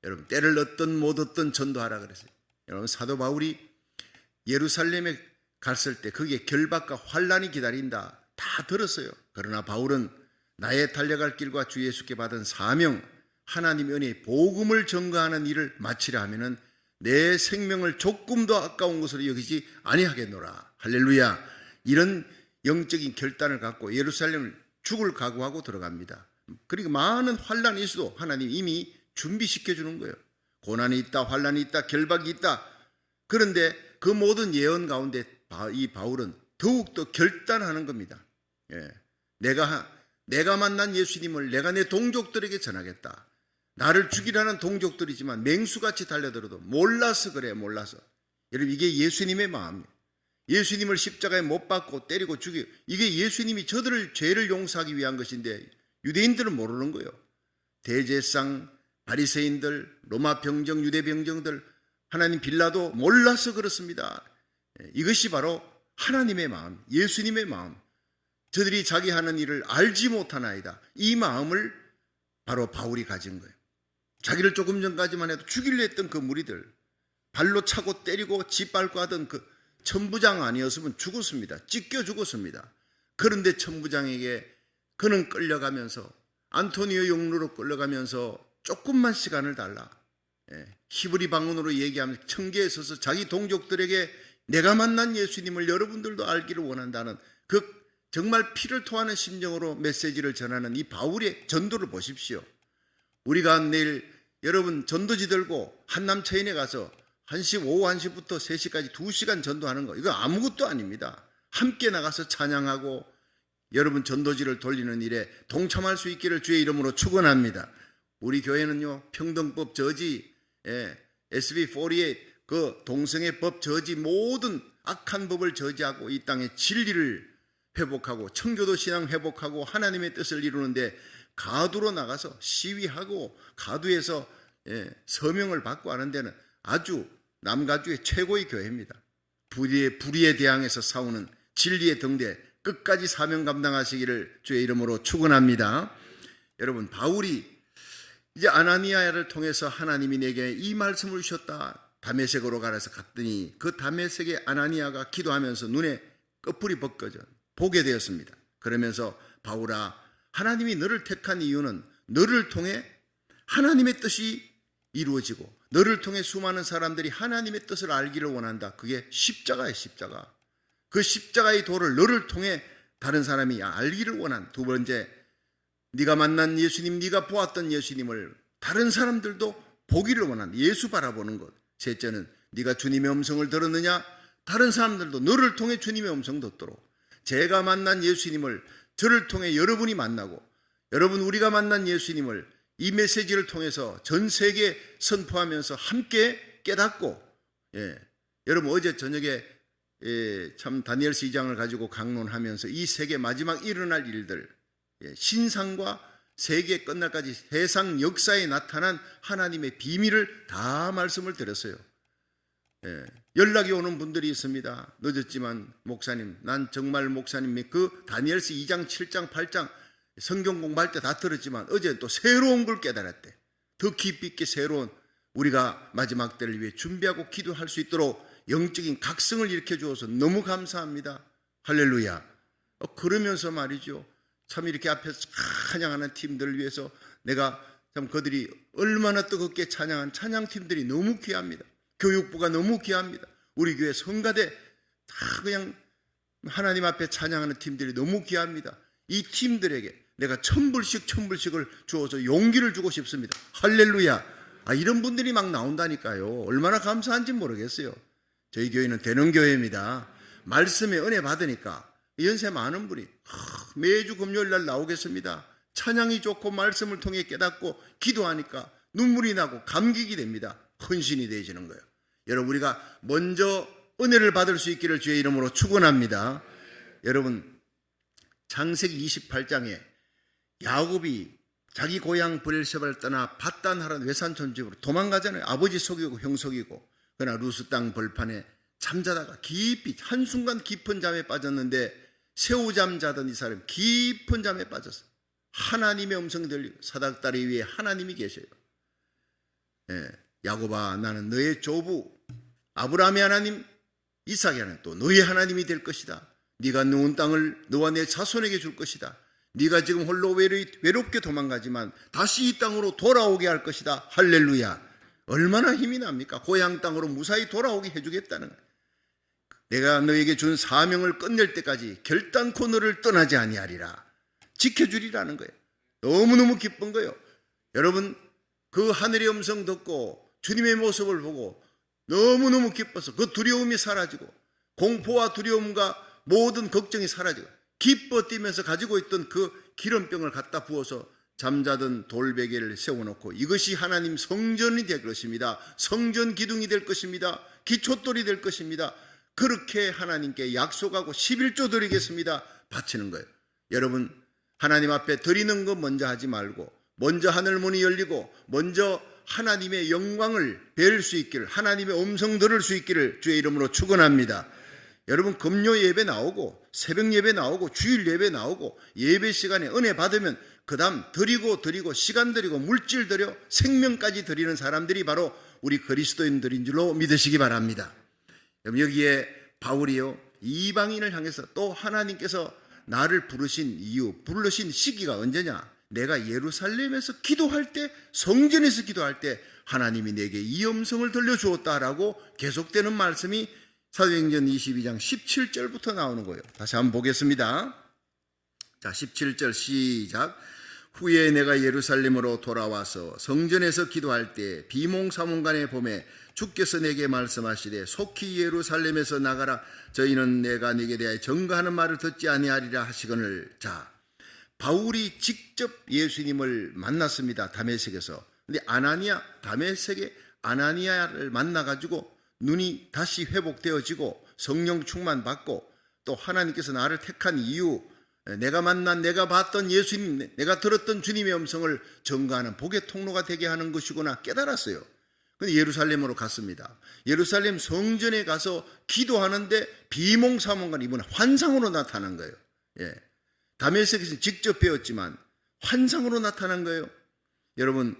여러분, 때를 얻든 못 얻든 전도하라 그랬어요. 여러분, 사도 바울이 예루살렘에 갔을 때 거기에 결박과 환란이 기다린다 다 들었어요. 그러나 바울은 나의 달려갈 길과 주 예수께 받은 사명, 하나님 은혜의 복음을 전가하는 일을 마치려 하면은 내 생명을 조금도 아까운 것으로 여기지 아니하겠노라. 할렐루야. 이런 영적인 결단을 갖고 예루살렘을 죽을 각오하고 들어갑니다. 그러니까 많은 환란이 있어도 하나님 이미 준비시켜 주는 거예요. 고난이 있다, 환란이 있다, 결박이 있다. 그런데 그 모든 예언 가운데 이 바울은 더욱더 결단하는 겁니다. 내가 만난 예수님을 내가 내 동족들에게 전하겠다. 나를 죽이라는 동족들이지만 맹수같이 달려들어도 몰라서 그래, 몰라서. 여러분, 이게 예수님의 마음이에요. 예수님을 십자가에 못 박고 때리고 죽이고, 이게 예수님이 저들을 죄를 용서하기 위한 것인데 유대인들은 모르는 거예요. 대제사장, 바리새인들, 로마 병정, 유대 병정들, 하나님 빌라도 몰라서 그렇습니다. 이것이 바로 하나님의 마음, 예수님의 마음. 저들이 자기 하는 일을 알지 못하나이다. 이 마음을 바로 바울이 가진 거예요. 자기를 조금 전까지만 해도 죽이려 했던 그 무리들, 발로 차고 때리고 짓밟고 하던 그 천부장 아니었으면 죽었습니다. 찢겨 죽었습니다. 그런데 천부장에게 그는 끌려가면서 안토니오 용루로 끌려가면서 조금만 시간을 달라. 히브리 방언으로 얘기하면서 청계에 서서 자기 동족들에게 내가 만난 예수님을 여러분들도 알기를 원한다는 그 정말 피를 토하는 심정으로 메시지를 전하는 이 바울의 전도를 보십시오. 우리가 내일 여러분 전도지 들고 한남체인에 가서 오후 1시부터 3시까지 2시간 전도하는 거, 이거 아무것도 아닙니다. 함께 나가서 찬양하고 여러분 전도지를 돌리는 일에 동참할 수 있기를 주의 이름으로 축원합니다. 우리 교회는요, 평등법 저지, SB48 그 동성애 법 저지, 모든 악한 법을 저지하고 이 땅의 진리를 회복하고 청교도 신앙 회복하고 하나님의 뜻을 이루는데 가두로 나가서 시위하고 가두에서 서명을 받고 하는 데는 아주 남가주의 최고의 교회입니다. 불의에 대항해서 싸우는 진리의 등대 끝까지 사명 감당하시기를 주의 이름으로 축원합니다. 여러분, 바울이 이제 아나니아를 통해서 하나님이 내게 이 말씀을 주셨다. 다메섹으로 가라서 갔더니 그 다메섹의 아나니아가 기도하면서 눈에 꺼풀이 벗겨져 보게 되었습니다. 그러면서 바울아, 하나님이 너를 택한 이유는 너를 통해 하나님의 뜻이 이루어지고 너를 통해 수많은 사람들이 하나님의 뜻을 알기를 원한다. 그게 십자가예요, 십자가. 그 십자가의 도를 너를 통해 다른 사람이 알기를 원한. 두 번째, 네가 만난 예수님, 네가 보았던 예수님을 다른 사람들도 보기를 원한, 예수 바라보는 것. 셋째는 네가 주님의 음성을 들었느냐? 다른 사람들도 너를 통해 주님의 음성 듣도록. 제가 만난 예수님을 저를 통해 여러분이 만나고, 여러분 우리가 만난 예수님을 이 메시지를 통해서 전 세계에 선포하면서 함께 깨닫고, 여러분 어제 저녁에 참 다니엘서 2장을 가지고 강론하면서 이 세계 마지막 일어날 일들, 신상과 세계 끝날까지 세상 역사에 나타난 하나님의 비밀을 다 말씀을 드렸어요. 연락이 오는 분들이 있습니다. 늦었지만 목사님, 난 정말 목사님의 그 다니엘서 2장, 7장, 8장 성경 공부할 때 다 들었지만 어제 또 새로운 걸 깨달았대. 더 깊이 있게 새로운, 우리가 마지막 때를 위해 준비하고 기도할 수 있도록 영적인 각성을 일으켜 주어서 너무 감사합니다. 할렐루야. 그러면서 말이죠, 참 이렇게 앞에서 찬양하는 팀들을 위해서 내가 참 그들이 얼마나 뜨겁게 찬양한 찬양팀들이 너무 귀합니다. 교육부가 너무 귀합니다. 우리 교회 성가대 다 그냥 하나님 앞에 찬양하는 팀들이 너무 귀합니다. 이 팀들에게 내가 1000불씩을 주어서 용기를 주고 싶습니다. 할렐루야. 이런 분들이 막 나온다니까요. 얼마나 감사한지 모르겠어요. 저희 교회는 되는 교회입니다. 말씀에 은혜 받으니까 연세 많은 분이 매주 금요일 날 나오겠습니다. 찬양이 좋고 말씀을 통해 깨닫고 기도하니까 눈물이 나고 감격이 됩니다. 헌신이 되어지는 거예요. 여러분, 우리가 먼저 은혜를 받을 수 있기를 주의 이름으로 축원합니다. 여러분, 창세기 28장에 야곱이 자기 고향 브엘세바를 떠나 밧단하란 외산촌 집으로 도망가잖아요. 아버지 속이고 형 속이고. 그러나 루스 땅 벌판에 잠자다가 깊이 한순간 깊은 잠에 빠졌는데 새우잠 자던 이 사람 깊은 잠에 빠졌어. 하나님의 음성이 들리고 사닥다리 위에 하나님이 계셔요. 야곱아 나는 너의 조부 아브라함의 하나님 이삭의 하나님 또 너의 하나님이 될 것이다. 네가 누운 땅을 너와 내 자손에게 줄 것이다. 네가 지금 홀로 외롭게 도망가지만 다시 이 땅으로 돌아오게 할 것이다. 할렐루야. 얼마나 힘이 납니까? 고향 땅으로 무사히 돌아오게 해주겠다는 거예요. 내가 너에게 준 사명을 끝낼 때까지 결단코 너를 떠나지 아니하리라. 지켜주리라는 거예요. 너무너무 기쁜 거예요. 여러분 그 하늘의 음성 듣고 주님의 모습을 보고 너무너무 기뻐서 그 두려움이 사라지고 공포와 두려움과 모든 걱정이 사라지고 기뻐 뛰면서 가지고 있던 그 기름병을 갖다 부어서 잠자던 돌베개를 세워놓고 이것이 하나님 성전이 될 것입니다. 성전 기둥이 될 것입니다. 기초돌이 될 것입니다. 그렇게 하나님께 약속하고 11조 드리겠습니다. 바치는 거예요. 여러분 하나님 앞에 드리는 거 먼저 하지 말고 먼저 하늘문이 열리고 먼저 하나님의 영광을 뵐 수 있기를 하나님의 음성 들을 수 있기를 주의 이름으로 축원합니다. 여러분 금요 예배 나오고 새벽 예배 나오고 주일 예배 나오고 예배 시간에 은혜 받으면 그 다음 드리고 시간 드리고 물질 드려 생명까지 드리는 사람들이 바로 우리 그리스도인들인 줄로 믿으시기 바랍니다. 여기에 바울이요 이방인을 향해서 또 하나님께서 나를 부르신 시기가 언제냐? 내가 예루살렘에서 기도할 때 성전에서 기도할 때 하나님이 내게 이 음성을 들려주었다라고 계속되는 말씀이 사도행전 22장 17절부터 나오는 거예요. 다시 한번 보겠습니다. 자 17절 시작. 후에 내가 예루살렘으로 돌아와서 성전에서 기도할 때 비몽사몽간에 봄에 주께서 내게 말씀하시되 속히 예루살렘에서 나가라. 저희는 내가 네게 대하여 전가하는 말을 듣지 아니하리라 하시거늘. 자 바울이 직접 예수님을 만났습니다. 다메섹에서. 근데 다메섹의 아나니아를 만나가지고 눈이 다시 회복되어지고 성령 충만 받고 또 하나님께서 나를 택한 이유 내가 만난 내가 봤던 예수님 내가 들었던 주님의 음성을 전가하는 복의 통로가 되게 하는 것이구나 깨달았어요. 근데 예루살렘으로 갔습니다. 예루살렘 성전에 가서 기도하는데 비몽사몽간 이번에 환상으로 나타난 거예요. 다메섹에서 직접 배웠지만 환상으로 나타난 거예요. 여러분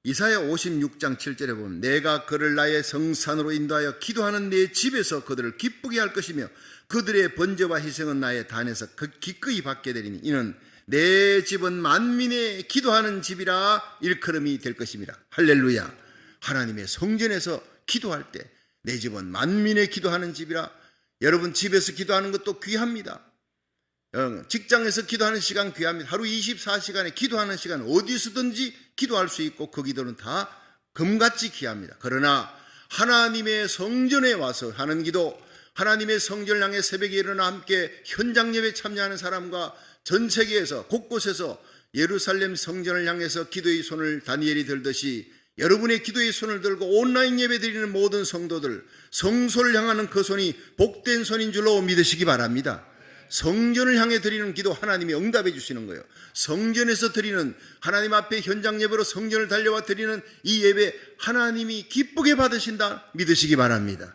이사야 56장 7절에 보면 내가 그를 나의 성산으로 인도하여 기도하는 내 집에서 그들을 기쁘게 할 것이며 그들의 번제와 희생은 나의 단에서 기꺼이 받게 되리니 이는 내 집은 만민의 기도하는 집이라 일컬음이 될 것입니다. 할렐루야. 하나님의 성전에서 기도할 때 내 집은 만민의 기도하는 집이라. 여러분 집에서 기도하는 것도 귀합니다. 직장에서 기도하는 시간 귀합니다. 하루 24시간에 기도하는 시간 어디서든지 기도할 수 있고 그 기도는 다 금같이 귀합니다. 그러나 하나님의 성전에 와서 하는 기도 하나님의 성전을 향해 새벽에 일어나 함께 현장 예배 참여하는 사람과 전 세계에서 곳곳에서 예루살렘 성전을 향해서 기도의 손을 다니엘이 들듯이 여러분의 기도의 손을 들고 온라인 예배 드리는 모든 성도들 성소를 향하는 그 손이 복된 손인 줄로 믿으시기 바랍니다. 성전을 향해 드리는 기도 하나님이 응답해 주시는 거예요. 성전에서 드리는 하나님 앞에 현장 예배로 성전을 달려와 드리는 이 예배 하나님이 기쁘게 받으신다 믿으시기 바랍니다.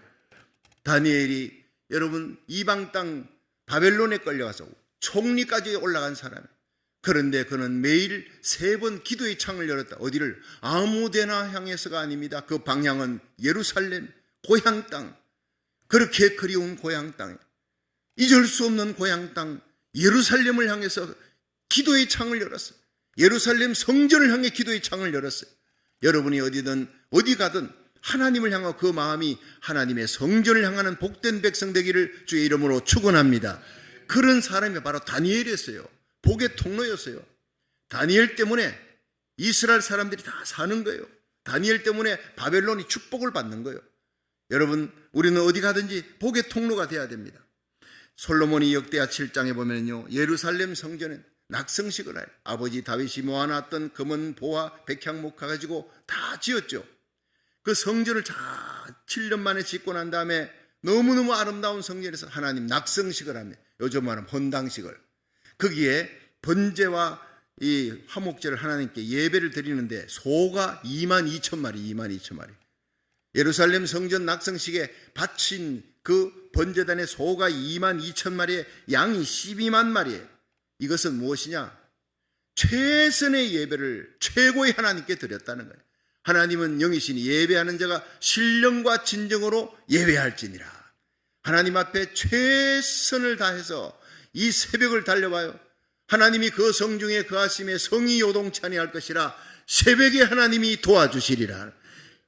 다니엘이 여러분 이방 땅 바벨론에 끌려가서 총리까지 올라간 사람이에요. 그런데 그는 매일 3번 기도의 창을 열었다. 어디를? 아무데나 향해서가 아닙니다. 그 방향은 예루살렘 고향 땅 그렇게 그리운 고향 땅 잊을 수 없는 고향 땅 예루살렘을 향해서 기도의 창을 열었어요. 예루살렘 성전을 향해 기도의 창을 열었어요. 여러분이 어디든 어디 가든 하나님을 향한 그 마음이 하나님의 성전을 향하는 복된 백성 되기를 주의 이름으로 축원합니다. 그런 사람이 바로 다니엘이었어요. 복의 통로였어요. 다니엘 때문에 이스라엘 사람들이 다 사는 거예요. 다니엘 때문에 바벨론이 축복을 받는 거예요. 여러분 우리는 어디 가든지 복의 통로가 돼야 됩니다. 솔로몬이 역대하 7장에 보면요 예루살렘 성전에 낙성식을 해요. 아버지 다윗이 모아놨던 금은 보화 백향목 가지고 다 지었죠. 그 성전을 다 7년 만에 짓고 난 다음에 너무너무 아름다운 성전에서 하나님 낙성식을 합니다. 요즘 말하면 헌당식을. 거기에 번제와 이 화목제를 하나님께 예배를 드리는데 소가 22,000마리 예루살렘 성전 낙성식에 바친 그 번제단의 소가 22,000마리에 양이 12만 마리예요. 이것은 무엇이냐? 최선의 예배를 최고의 하나님께 드렸다는 거예요. 하나님은 영이시니 예배하는 자가 신령과 진정으로 예배할지니라. 하나님 앞에 최선을 다해서 이 새벽을 달려봐요. 하나님이 그 성중에 거하심에 성이 요동치 아니할 것이라. 새벽에 하나님이 도와주시리라.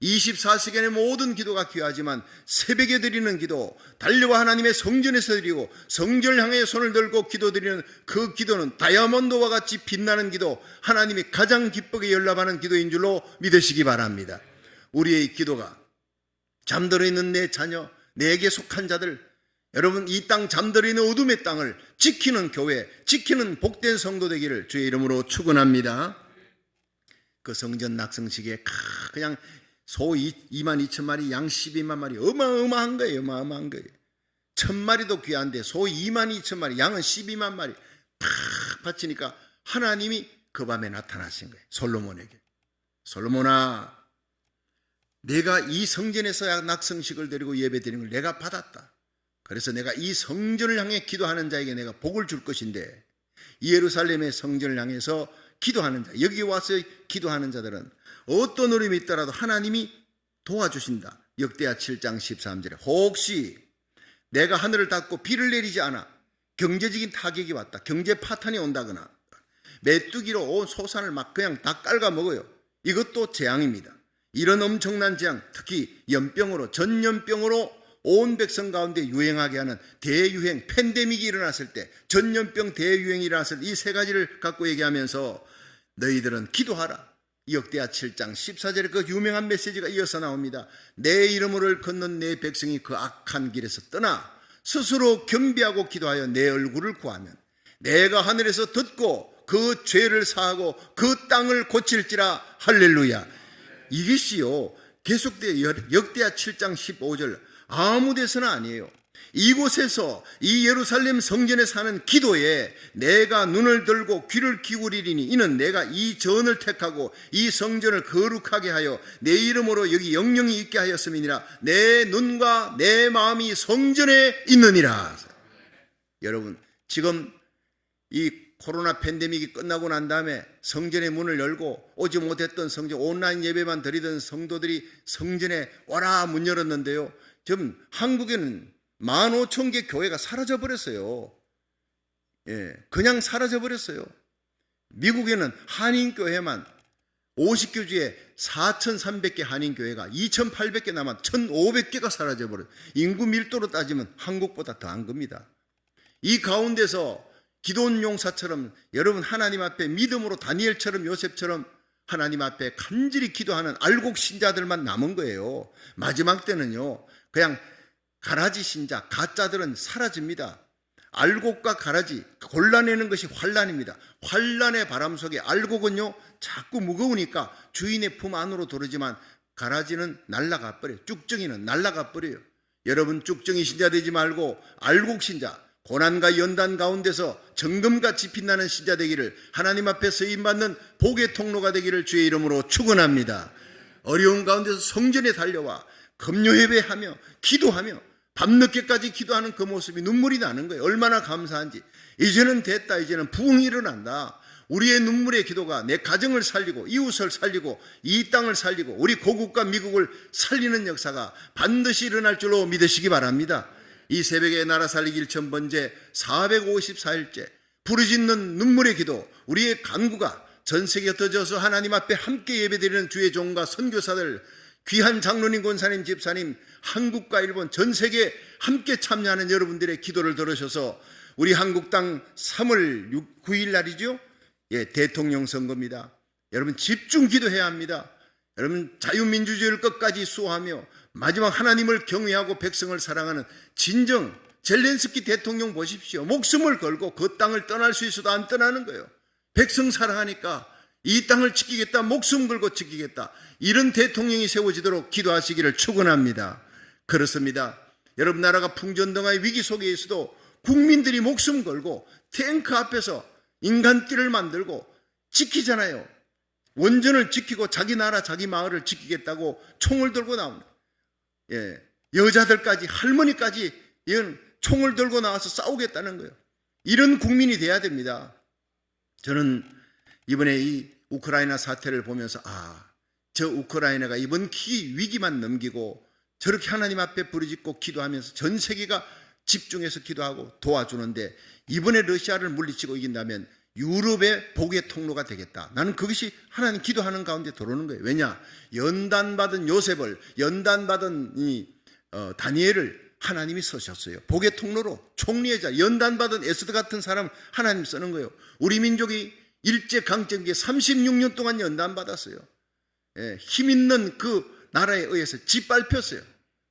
24시간의 모든 기도가 귀하지만 새벽에 드리는 기도, 달려와 하나님의 성전에서 드리고 성전을 향해 손을 들고 기도드리는 그 기도는 다이아몬드와 같이 빛나는 기도, 하나님이 가장 기쁘게 연락하는 기도인 줄로 믿으시기 바랍니다. 우리의 기도가 잠들어 있는 내 자녀, 내게 속한 자들, 여러분 이 땅 잠들어 있는 어둠의 땅을 지키는 교회, 지키는 복된 성도 되기를 주의 이름으로 축원합니다. 그 성전 낙성식에 그냥 소 2만 2천 마리, 양 12만 마리, 어마어마한 거예요. 어마어마한 거예요. 1,000마리도 귀한데 소 2만 2천 마리, 양은 12만 마리 탁 바치니까 하나님이 그 밤에 나타나신 거예요. 솔로몬에게. 솔로몬아, 내가 이 성전에서 낙성식을 드리고 예배드리는 걸 내가 받았다. 그래서 내가 이 성전을 향해 기도하는 자에게 내가 복을 줄 것인데, 이 예루살렘의 성전을 향해서 기도하는 자, 여기 와서 기도하는 자들은 어떤 어려움이 있더라도 하나님이 도와주신다. 역대하 7장 13절에 혹시 내가 하늘을 닫고 비를 내리지 않아 경제적인 타격이 왔다, 경제 파탄이 온다거나 메뚜기로 온 소산을 막 그냥 다 깔아 먹어요. 이것도 재앙입니다. 이런 엄청난 재앙, 특히 연병으로, 전염병으로 온 백성 가운데 유행하게 하는 대유행, 팬데믹이 일어났을 때, 전염병 대유행이 일어났을 때 이 세 가지를 갖고 얘기하면서 너희들은 기도하라. 역대하 7장 14절에 그 유명한 메시지가 이어서 나옵니다. 내 이름을 걷는 내 백성이 그 악한 길에서 떠나 스스로 경배하고 기도하여 내 얼굴을 구하면 내가 하늘에서 듣고 그 죄를 사하고 그 땅을 고칠지라. 할렐루야. 이것이요, 계속되어 역대하 7장 15절 아무 데서나 아니에요. 이곳에서 이 예루살렘 성전에 사는 기도에 내가 눈을 들고 귀를 기울이리니 이는 내가 이 전을 택하고 이 성전을 거룩하게 하여 내 이름으로 여기 영영이 있게 하였음이니라. 내 눈과 내 마음이 성전에 있느니라. 여러분, 지금 이 코로나 팬데믹이 끝나고 난 다음에 성전의 문을 열고 오지 못했던 성전, 온라인 예배만 드리던 성도들이 성전에 와라 문 열었는데요, 지금 한국에는 15,000개 교회가 사라져버렸어요. 그냥 사라져버렸어요. 미국에는 한인교회만 50교 중에 4,300개 한인교회가 2,800개 남아 1,500개가 사라져버려요. 인구 밀도로 따지면 한국보다 더한 겁니다. 이 가운데서 기도원 용사처럼 여러분 하나님 앞에 믿음으로 다니엘처럼 요셉처럼 하나님 앞에 간절히 기도하는 알곡 신자들만 남은 거예요. 마지막 때는요, 그냥 가라지 신자, 가짜들은 사라집니다. 알곡과 가라지 골라내는 것이 환란입니다. 환란의 바람 속에 알곡은요 자꾸 무거우니까 주인의 품 안으로 들어오지만 가라지는 날아가 버려요. 쭉정이는 날아가 버려요. 여러분 쭉정이 신자 되지 말고 알곡 신자, 고난과 연단 가운데서 정금같이 빛나는 신자 되기를, 하나님 앞에 쓰임받는 복의 통로가 되기를 주의 이름으로 축원합니다. 어려운 가운데서 성전에 달려와 금요 예배하며 기도하며 밤늦게까지 기도하는 그 모습이 눈물이 나는 거예요. 얼마나 감사한지. 이제는 됐다. 이제는 부흥이 일어난다. 우리의 눈물의 기도가 내 가정을 살리고 이웃을 살리고 이 땅을 살리고 우리 고국과 미국을 살리는 역사가 반드시 일어날 줄로 믿으시기 바랍니다. 이 새벽에 나라 살리기 1000번째 454일째 부르짖는 눈물의 기도, 우리의 간구가 전 세계에 흩어져서 하나님 앞에 함께 예배드리는 주의 종과 선교사들, 귀한 장로님, 권사님, 집사님, 한국과 일본, 전 세계에 함께 참여하는 여러분들의 기도를 들으셔서 우리 한국 땅 3월 9일 날이죠. 대통령 선거입니다. 여러분 집중 기도해야 합니다. 여러분 자유민주주의를 끝까지 수호하며 마지막 하나님을 경외하고 백성을 사랑하는 진정 젤렌스키 대통령 보십시오. 목숨을 걸고 그 땅을 떠날 수 있어도 안 떠나는 거예요. 백성 사랑하니까 이 땅을 지키겠다, 목숨 걸고 지키겠다, 이런 대통령이 세워지도록 기도하시기를 축원합니다. 그렇습니다. 여러분 나라가 풍전등화의 위기 속에 있어도 국민들이 목숨 걸고 탱크 앞에서 인간띠를 만들고 지키잖아요. 원전을 지키고 자기 나라 자기 마을을 지키겠다고 총을 들고 나옵니다. 여자들까지 할머니까지 이런 총을 들고 나와서 싸우겠다는 거예요. 이런 국민이 돼야 됩니다. 저는 이번에 이 우크라이나 사태를 보면서 저 우크라이나가 이번 위기만 넘기고 저렇게 하나님 앞에 부르짖고 기도하면서 전 세계가 집중해서 기도하고 도와주는데 이번에 러시아를 물리치고 이긴다면 유럽의 복의 통로가 되겠다. 나는 그것이 하나님 기도하는 가운데 들어오는 거예요. 왜냐? 연단받은 요셉을, 연단받은 다니엘을 하나님이 쓰셨어요. 복의 통로로 총리의자, 연단받은 에스더 같은 사람 하나님 쓰는 거예요. 우리 민족이 일제강점기에 36년 동안 연단받았어요. 힘 있는 그 나라에 의해서 짓밟혔어요.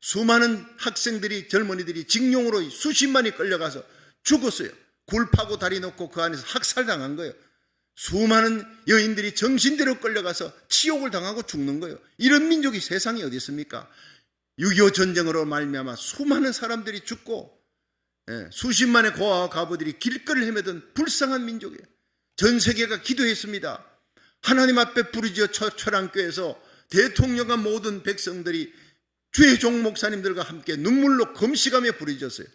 수많은 학생들이, 젊은이들이 징용으로 수십만이 끌려가서 죽었어요. 굴 파고 다리 놓고 그 안에서 학살당한 거예요. 수많은 여인들이 정신대로 끌려가서 치욕을 당하고 죽는 거예요. 이런 민족이 세상에 어디 있습니까? 6.25 전쟁으로 말미암아 수많은 사람들이 죽고 수십만의 고아와 과부들이 길거리를 헤매던 불쌍한 민족이에요. 전 세계가 기도했습니다. 하나님 앞에 부르짖어 철안교에서 대통령과 모든 백성들이 주의 종 목사님들과 함께 눈물로 금식하며 부르짖었어요.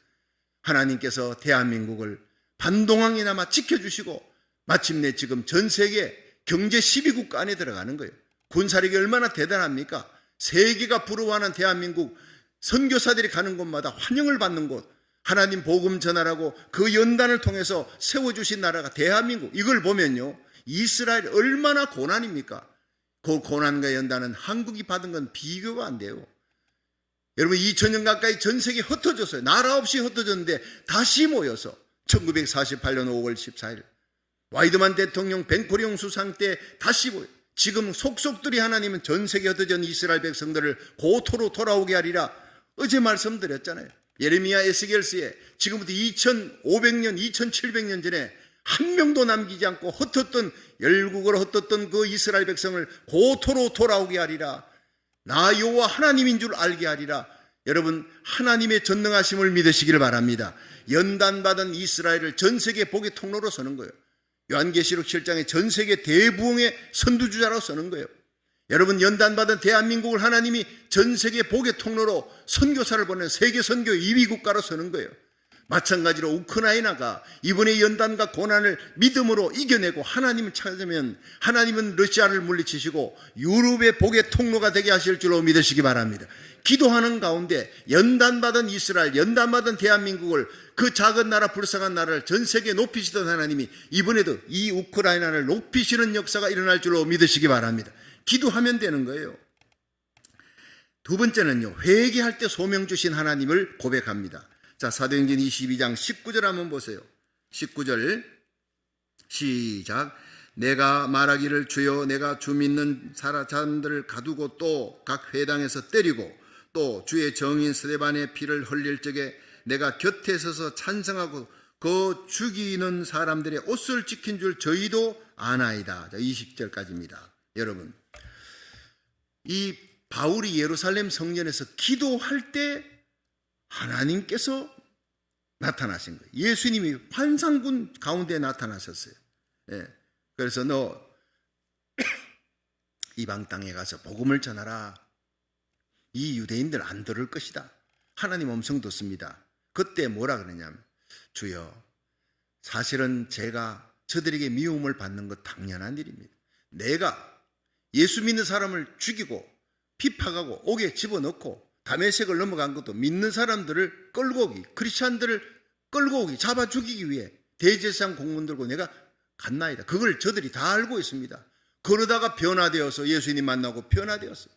하나님께서 대한민국을 반동항이나마 지켜주시고 마침내 지금 전 세계 경제 12국가 안에 들어가는 거예요. 군사력이 얼마나 대단합니까? 세계가 부러워하는 대한민국, 선교사들이 가는 곳마다 환영을 받는 곳, 하나님 복음 전하라고 그 연단을 통해서 세워주신 나라가 대한민국. 이걸 보면요, 이스라엘 얼마나 고난입니까? 그 고난과 연단은 한국이 받은 건 비교가 안 돼요. 여러분 2000년 가까이 전 세계 흩어졌어요. 나라 없이 흩어졌는데 다시 모여서 1948년 5월 14일 와이드만 대통령 벤코리옹 수상 때 다시 모여, 지금 속속들이 하나님은 전 세계 흩어진 이스라엘 백성들을 고토로 돌아오게 하리라 어제 말씀드렸잖아요. 예레미야 에스겔서에 지금부터 2500년 2700년 전에 한 명도 남기지 않고 흩었던, 열국으로 흩었던 그 이스라엘 백성을 고토로 돌아오게 하리라. 나 여호와 하나님인 줄 알게 하리라. 여러분 하나님의 전능하심을 믿으시기를 바랍니다. 연단받은 이스라엘을 전 세계 복의 통로로 서는 거예요. 요한계시록 7장에 전 세계 대부흥의 선두주자로 서는 거예요. 여러분 연단받은 대한민국을 하나님이 전 세계 복의 통로로 선교사를 보내는 세계 선교 2위 국가로 서는 거예요. 마찬가지로 우크라이나가 이번에 연단과 고난을 믿음으로 이겨내고 하나님을 찾으면 하나님은 러시아를 물리치시고 유럽의 복의 통로가 되게 하실 줄로 믿으시기 바랍니다. 기도하는 가운데 연단받은 이스라엘, 연단받은 대한민국을, 그 작은 나라, 불쌍한 나라를 전 세계에 높이시던 하나님이 이번에도 이 우크라이나를 높이시는 역사가 일어날 줄로 믿으시기 바랍니다. 기도하면 되는 거예요. 두 번째는요, 회개할 때 소명 주신 하나님을 고백합니다. 자, 사도행전 22장 19절 한번 보세요. 19절 시작. 내가 말하기를 주여 내가 주 믿는 사람들을 가두고 또 각 회당에서 때리고 또 주의 정인 스데반의 피를 흘릴 적에 내가 곁에 서서 찬성하고 그 죽이는 사람들의 옷을 지킨 줄 저희도 아나이다. 자, 20절까지입니다. 여러분, 이 바울이 예루살렘 성전에서 기도할 때 하나님께서 나타나신 거예요. 예수님이 환상군 가운데 나타나셨어요. 그래서 너 이방 땅에 가서 복음을 전하라. 이 유대인들 안 들을 것이다. 하나님 음성 듣습니다. 그때 뭐라 그러냐면, 주여 사실은 제가 저들에게 미움을 받는 것 당연한 일입니다. 내가 예수 믿는 사람을 죽이고 핍박하고 옥에 집어넣고 다메섹을 넘어간 것도 믿는 사람들을 끌고 오기, 크리스찬들을 끌고 오기, 잡아 죽이기 위해 대제사장 공문 들고 내가 갔나이다. 그걸 저들이 다 알고 있습니다. 그러다가 변화되어서 예수님 만나고 변화되었어요.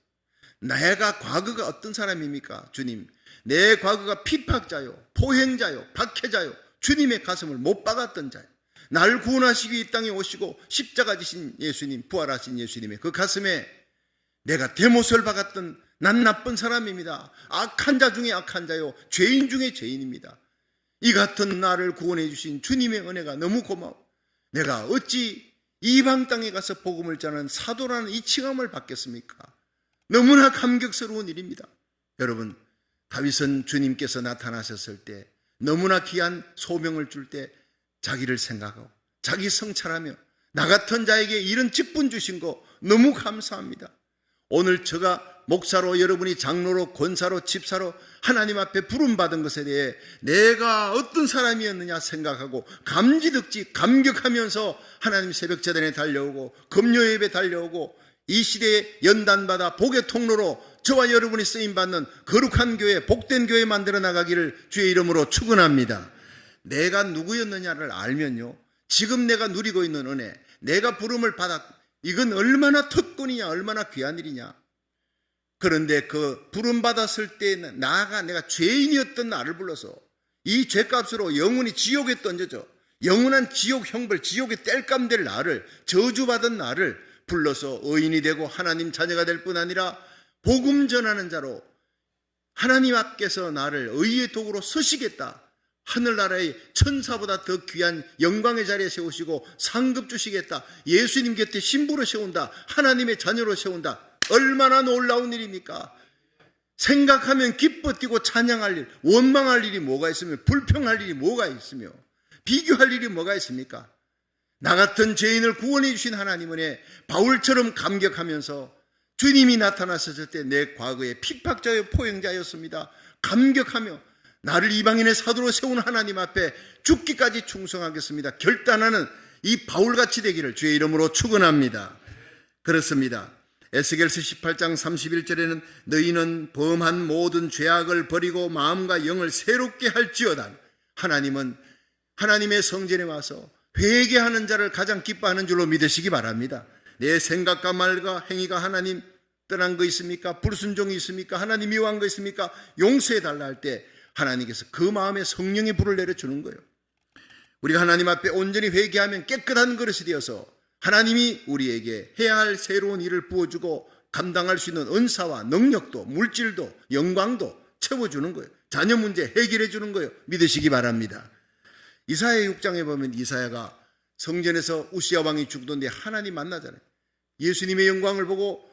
내가 과거가 어떤 사람입니까? 주님, 내 과거가 핍박자요, 포행자요, 박해자요, 주님의 가슴을 못 박았던 자요. 날 구원하시기 이 땅에 오시고 십자가 지신 예수님, 부활하신 예수님의 그 가슴에 내가 대못을 박았던 난 나쁜 사람입니다. 악한 자 중에 악한 자요, 죄인 중에 죄인입니다. 이 같은 나를 구원해 주신 주님의 은혜가 너무 고마워. 내가 어찌 이방 땅에 가서 복음을 전하는 사도라는 이 칭함을 받겠습니까? 너무나 감격스러운 일입니다. 여러분, 다윗은 주님께서 나타나셨을 때, 너무나 귀한 소명을 줄 때 자기를 생각하고 자기 성찰하며 나 같은 자에게 이런 직분 주신 거 너무 감사합니다. 오늘 제가 목사로, 여러분이 장로로, 권사로, 집사로 하나님 앞에 부름받은 것에 대해 내가 어떤 사람이었느냐 생각하고 감지덕지 감격하면서 하나님 새벽 재단에 달려오고 금요 예배 달려오고 이 시대에 연단받아 복의 통로로 저와 여러분이 쓰임받는 거룩한 교회, 복된 교회 만들어 나가기를 주의 이름으로 축원합니다. 내가 누구였느냐를 알면요, 지금 내가 누리고 있는 은혜, 내가 부름을 받았, 이건 얼마나 특권이냐, 얼마나 귀한 일이냐. 그런데 그 부름 받았을 때 내가 죄인이었던 나를 불러서 이 죄값으로 영원히 지옥에 던져져 영원한 지옥 형벌, 지옥의 땔감 될 나를, 저주받은 나를 불러서 의인이 되고 하나님 자녀가 될 뿐 아니라 복음 전하는 자로 하나님 앞께서 나를 의의 도구로 서시겠다, 하늘나라의 천사보다 더 귀한 영광의 자리에 세우시고 상급 주시겠다, 예수님 곁에 신부로 세운다, 하나님의 자녀로 세운다. 얼마나 놀라운 일입니까? 생각하면 기뻐 뛰고 찬양할 일, 원망할 일이 뭐가 있으며, 불평할 일이 뭐가 있으며, 비교할 일이 뭐가 있습니까? 나 같은 죄인을 구원해 주신 하나님 은혜, 바울처럼 감격하면서 주님이 나타나셨을 때 내 과거의 핍박자여 포용자였습니다. 감격하며 나를 이방인의 사도로 세운 하나님 앞에 죽기까지 충성하겠습니다, 결단하는 이 바울같이 되기를 주의 이름으로 축원합니다. 그렇습니다. 에스겔서 18장 31절에는 너희는 범한 모든 죄악을 버리고 마음과 영을 새롭게 할지어다. 하나님은 하나님의 성전에 와서 회개하는 자를 가장 기뻐하는 줄로 믿으시기 바랍니다. 내 생각과 말과 행위가 하나님 떠난 거 있습니까? 불순종이 있습니까? 하나님 미워한 거 있습니까? 용서해달라 할 때 하나님께서 그 마음에 성령의 불을 내려주는 거예요. 우리가 하나님 앞에 온전히 회개하면 깨끗한 그릇이 되어서 하나님이 우리에게 해야 할 새로운 일을 부어주고 감당할 수 있는 은사와 능력도, 물질도, 영광도 채워주는 거예요. 자녀 문제 해결해 주는 거예요. 믿으시기 바랍니다. 이사야 6장에 보면 이사야가 성전에서 우시야 왕이 죽던데 하나님 만나잖아요. 예수님의 영광을 보고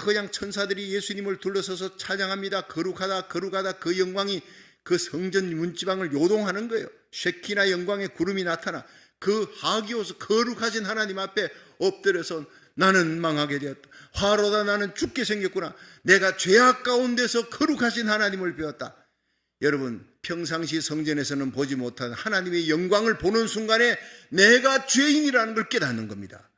그냥 천사들이 예수님을 둘러서서 찬양합니다. 거룩하다 거룩하다. 그 영광이 그 성전 문지방을 요동하는 거예요. 쉐키나 영광의 구름이 나타나 그 하기오스 거룩하신 하나님 앞에 엎드려서 나는 망하게 되었다, 화로다 나는 죽게 생겼구나, 내가 죄악 가운데서 거룩하신 하나님을 배웠다. 여러분, 평상시 성전에서는 보지 못한 하나님의 영광을 보는 순간에 내가 죄인이라는 걸 깨닫는 겁니다.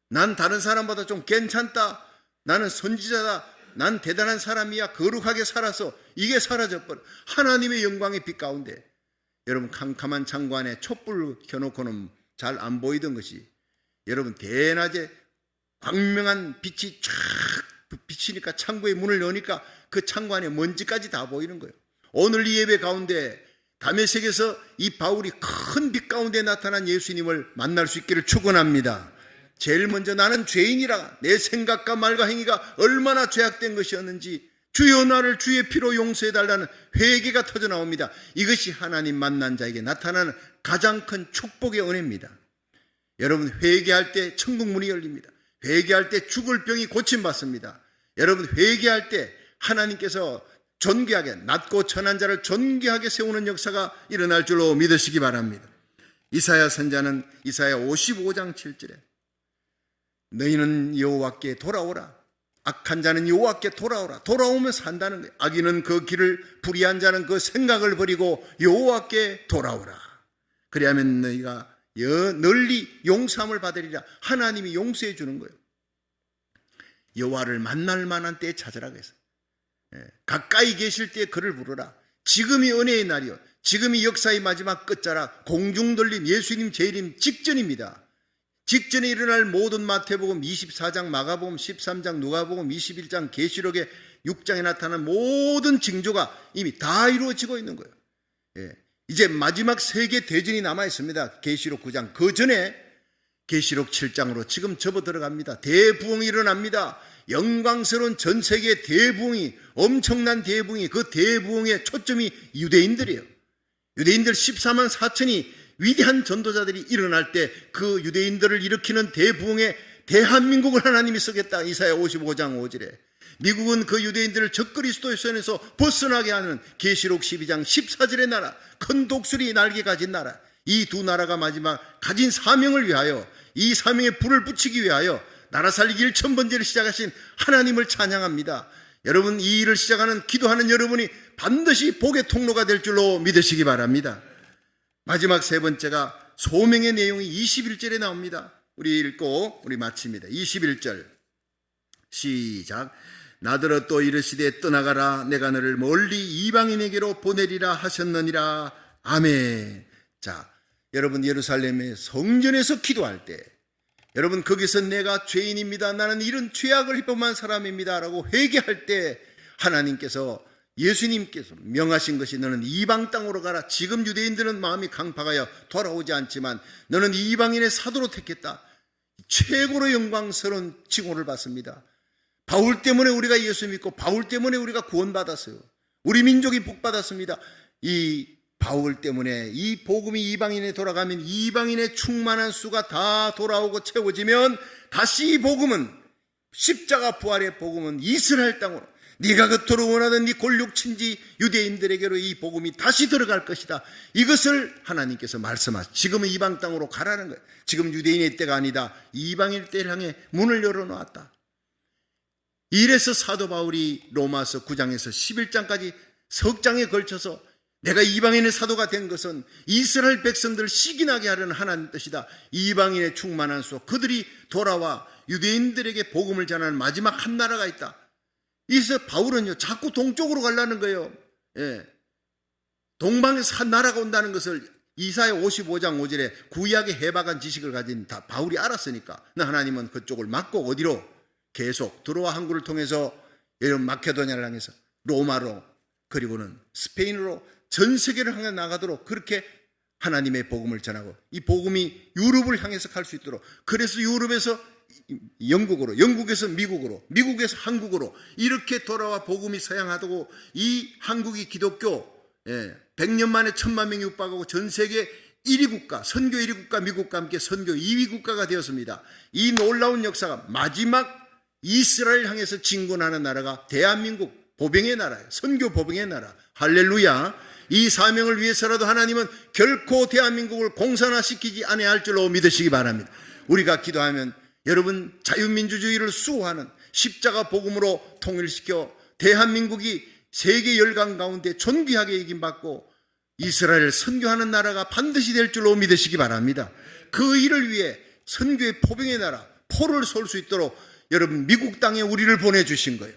난 다른 사람보다 좀 괜찮다, 나는 선지자다, 난 대단한 사람이야, 거룩하게 살아서 이게 사라져버려. 하나님의 영광의 빛 가운데 여러분, 캄캄한 창관에 촛불 켜놓고는 잘 안 보이던 것이 여러분 대낮에 광명한 빛이 쫙 비치니까, 창고에 문을 여니까 그 창관에 먼지까지 다 보이는 거예요. 오늘 이 예배 가운데 다메섹에서 이 바울이 큰 빛 가운데 나타난 예수님을 만날 수 있기를 축원합니다. 제일 먼저 나는 죄인이라, 내 생각과 말과 행위가 얼마나 죄악된 것이었는지 주여 나를 주의 피로 용서해달라는 회개가 터져나옵니다. 이것이 하나님 만난 자에게 나타나는 가장 큰 축복의 은혜입니다. 여러분, 회개할 때 천국 문이 열립니다. 회개할 때 죽을 병이 고침받습니다. 여러분, 회개할 때 하나님께서 존귀하게, 낮고 천한 자를 존귀하게 세우는 역사가 일어날 줄로 믿으시기 바랍니다. 이사야 선자는 이사야 55장 7절에 너희는 여호와께 돌아오라, 악한 자는 여호와께 돌아오라. 돌아오면 산다는 거예요. 악인은 그 길을, 불의한 자는 그 생각을 버리고 여호와께 돌아오라. 그리하면 너희가 널리 용서함을 받으리라. 하나님이 용서해 주는 거예요. 여호와를 만날 만한 때에 찾으라고 했어요. 가까이 계실 때에 그를 부르라. 지금이 은혜의 날이요, 지금이 역사의 마지막 끝자락, 공중돌림, 예수님 재림 직전입니다. 직전에 일어날 모든 마태복음 24장, 마가복음 13장, 누가복음 21장, 계시록의 6장에 나타난 모든 징조가 이미 다 이루어지고 있는 거예요. 이제 마지막 세계 대전이 남아 있습니다. 계시록 9장. 그 전에 계시록 7장으로 지금 접어 들어갑니다. 대부흥이 일어납니다. 영광스러운 전 세계의 대부흥이, 엄청난 대부흥이, 그 대부흥의 초점이 유대인들이에요. 유대인들 14만 4천이 위대한 전도자들이 일어날 때 그 유대인들을 일으키는 대부흥에 대한민국을 하나님이 쓰겠다. 이사야 55장 5절에 미국은 그 유대인들을 적그리스도의 손에서 벗어나게 하는 계시록 12장 14절의 나라, 큰 독수리 날개 가진 나라, 이 두 나라가 마지막 가진 사명을 위하여, 이 사명에 불을 붙이기 위하여 나라 살리기 1000번째를 시작하신 하나님을 찬양합니다. 여러분, 이 일을 시작하는 기도하는 여러분이 반드시 복의 통로가 될 줄로 믿으시기 바랍니다. 마지막 세 번째가 소명의 내용이 21절에 나옵니다. 우리 읽고 우리 마칩니다. 21절. 시작. 나더러 또 이르시되 떠나가라. 내가 너를 멀리 이방인에게로 보내리라 하셨느니라. 아멘. 자, 여러분 예루살렘의 성전에서 기도할 때 여러분 거기서 내가 죄인입니다. 나는 이런 죄악을 입범한 사람입니다 라고 회개할 때 하나님께서 예수님께서 명하신 것이 너는 이방 땅으로 가라. 지금 유대인들은 마음이 강팍하여 돌아오지 않지만 너는 이방인의 사도로 택했다. 최고로 영광스러운 칭호를 받습니다. 바울 때문에 우리가 예수 믿고 바울 때문에 우리가 구원받았어요. 우리 민족이 복받았습니다. 이 바울 때문에 이 복음이 이방인에 돌아가면 이방인의 충만한 수가 다 돌아오고 채워지면 다시 이 복음은 십자가 부활의 복음은 이스라엘 땅으로 네가 그토록 원하던 네 골육친지 유대인들에게로 이 복음이 다시 들어갈 것이다. 이것을 하나님께서 말씀하시고 지금은 이방 땅으로 가라는 거예요. 지금 유대인의 때가 아니다. 이방인의 때를 향해 문을 열어놓았다. 이래서 사도 바울이 로마서 9장에서 11장까지 석 장에 걸쳐서 내가 이방인의 사도가 된 것은 이스라엘 백성들을 시기나게 하려는 하나님의 뜻이다. 이방인의 충만한 수 그들이 돌아와 유대인들에게 복음을 전하는 마지막 한 나라가 있다. 이래서 바울은요 자꾸 동쪽으로 가려는 거예요. 예. 동방에서 한 나라가 온다는 것을 이사야 55장 5절에 구약의 해박한 지식을 가진 다 바울이 알았으니까 하나님은 그쪽을 막고 어디로 계속 들어와 항구를 통해서 여러분 마케도냐를 향해서 로마로 그리고는 스페인으로 전 세계를 향해 나가도록 그렇게 하나님의 복음을 전하고 이 복음이 유럽을 향해서 갈 수 있도록 그래서 유럽에서 영국으로 영국에서 미국으로 미국에서 한국으로 이렇게 돌아와 복음이 서양하고 이 한국이 기독교 100년 만에 1000만 명이 육박하고 전 세계 1위 국가 선교 1위 국가 미국과 함께 선교 2위 국가가 되었습니다. 이 놀라운 역사가 마지막 이스라엘 향해서 진군하는 나라가 대한민국 보병의 나라예요. 선교 보병의 나라. 할렐루야. 이 사명을 위해서라도 하나님은 결코 대한민국을 공산화시키지 아니할 줄로 믿으시기 바랍니다. 우리가 기도하면 여러분 자유민주주의를 수호하는 십자가 복음으로 통일시켜 대한민국이 세계 열강 가운데 존귀하게 이김받고 이스라엘을 선교하는 나라가 반드시 될 줄로 믿으시기 바랍니다. 그 일을 위해 선교의 포병의 나라 포를 쏠 수 있도록 여러분 미국 땅에 우리를 보내주신 거예요.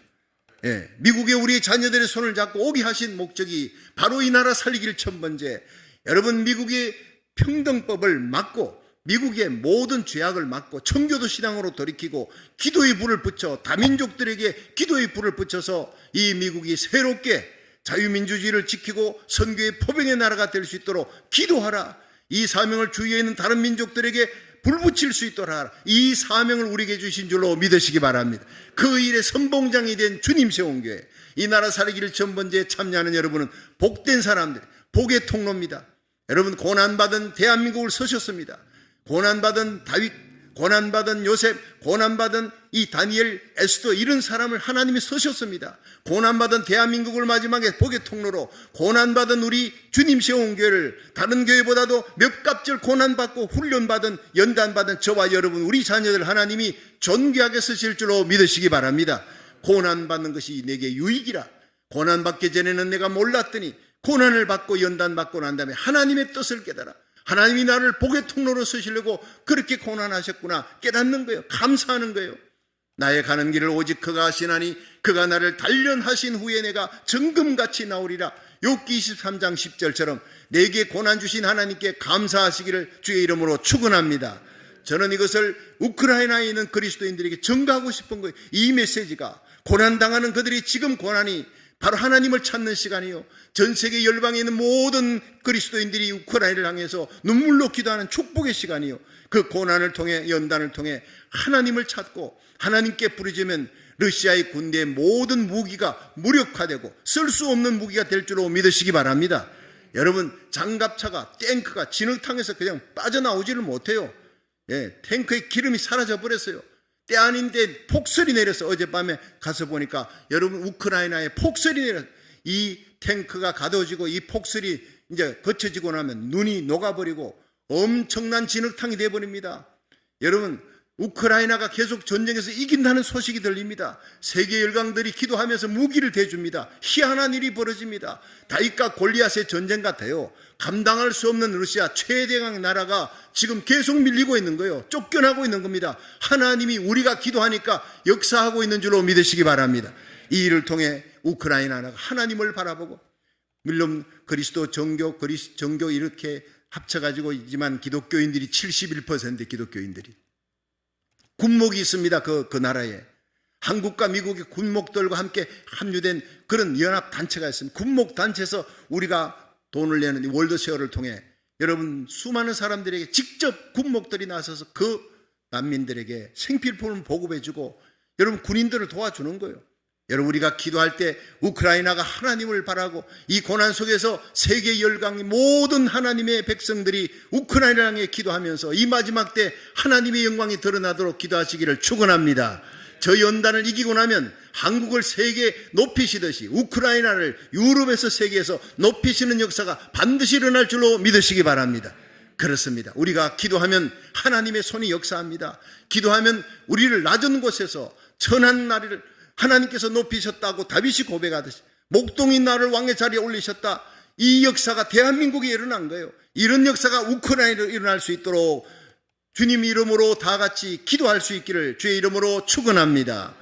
예, 미국에 우리 자녀들의 손을 잡고 오게 하신 목적이 바로 이 나라 살리기를 첫 번째 여러분 미국의 평등법을 막고 미국의 모든 죄악을 막고 청교도 신앙으로 돌이키고 기도의 불을 붙여 다민족들에게 기도의 불을 붙여서 이 미국이 새롭게 자유민주주의를 지키고 선교의 포병의 나라가 될 수 있도록 기도하라. 이 사명을 주위에 있는 다른 민족들에게 불 붙일 수 있도록 하라. 이 사명을 우리에게 주신 줄로 믿으시기 바랍니다. 그 일의 선봉장이 된 주님 세운 교회 이 나라 살리기를 첫 번째 참여하는 여러분은 복된 사람들 복의 통로입니다. 여러분 고난받은 대한민국을 서셨습니다. 고난받은 다윗, 고난받은 요셉, 고난받은 이 다니엘, 에스더 이런 사람을 하나님이 서셨습니다. 고난받은 대한민국을 마지막에 복의 통로로 고난받은 우리 주님 세운 교회를 다른 교회보다도 몇 갑절 고난받고 훈련받은 연단받은 저와 여러분 우리 자녀들 하나님이 존귀하게 쓰실 줄로 믿으시기 바랍니다. 고난받는 것이 내게 유익이라. 고난받기 전에는 내가 몰랐더니 고난을 받고 연단받고 난 다음에 하나님의 뜻을 깨달아 하나님이 나를 복의 통로로 쓰시려고 그렇게 고난하셨구나 깨닫는 거예요. 감사하는 거예요. 나의 가는 길을 오직 그가 하시나니 그가 나를 단련하신 후에 내가 정금같이 나오리라. 욥기 23장 10절처럼 내게 고난 주신 하나님께 감사하시기를 주의 이름으로 축원합니다. 저는 이것을 우크라이나에 있는 그리스도인들에게 전가하고 싶은 거예요. 이 메시지가 고난당하는 그들이 지금 고난이 바로 하나님을 찾는 시간이요. 전 세계 열방에 있는 모든 그리스도인들이 우크라이나를 향해서 눈물로 기도하는 축복의 시간이요. 그 고난을 통해 연단을 통해 하나님을 찾고 하나님께 부르짖으면 러시아의 군대의 모든 무기가 무력화되고 쓸 수 없는 무기가 될 줄로 믿으시기 바랍니다. 여러분 장갑차가 탱크가 진흙탕에서 그냥 빠져나오지를 못해요. 탱크의 기름이 사라져 버렸어요. 때 아닌데 폭설이 내려서 어젯밤에 가서 보니까 여러분 우크라이나에 폭설이 내려서 이 탱크가 가둬지고 이 폭설이 이제 거쳐지고 나면 눈이 녹아버리고 엄청난 진흙탕이 되어버립니다. 여러분 우크라이나가 계속 전쟁에서 이긴다는 소식이 들립니다. 세계 열강들이 기도하면서 무기를 대줍니다. 희한한 일이 벌어집니다. 다윗과 골리앗의 전쟁 같아요. 감당할 수 없는 러시아 최대강 나라가 지금 계속 밀리고 있는 거예요. 쫓겨나고 있는 겁니다. 하나님이 우리가 기도하니까 역사하고 있는 줄로 믿으시기 바랍니다. 이 일을 통해 우크라이나가 하나님을 바라보고, 물론 그리스도 정교 이렇게 합쳐가지고 있지만 기독교인들이 71% 기독교인들이 군목이 있습니다. 그 나라에 한국과 미국의 군목들과 함께 합류된 그런 연합단체가 있습니다. 군목단체에서 우리가 돈을 내는 이 월드쉐어를 통해 여러분 수많은 사람들에게 직접 군목들이 나서서 그 난민들에게 생필품을 보급해주고 여러분 군인들을 도와주는 거예요. 여러분 우리가 기도할 때 우크라이나가 하나님을 바라고 이 고난 속에서 세계 열강의 모든 하나님의 백성들이 우크라이나에 기도하면서 이 마지막 때 하나님의 영광이 드러나도록 기도하시기를 축원합니다. 저 연단을 이기고 나면 한국을 세계에 높이시듯이 우크라이나를 유럽에서 세계에서 높이시는 역사가 반드시 일어날 줄로 믿으시기 바랍니다. 그렇습니다. 우리가 기도하면 하나님의 손이 역사합니다. 기도하면 우리를 낮은 곳에서 천한 나리를 하나님께서 높이셨다고 다윗이 고백하듯이 목동인 나를 왕의 자리에 올리셨다. 이 역사가 대한민국에 일어난 거예요. 이런 역사가 우크라이나에 일어날 수 있도록 주님 이름으로 다 같이 기도할 수 있기를 주의 이름으로 축원합니다.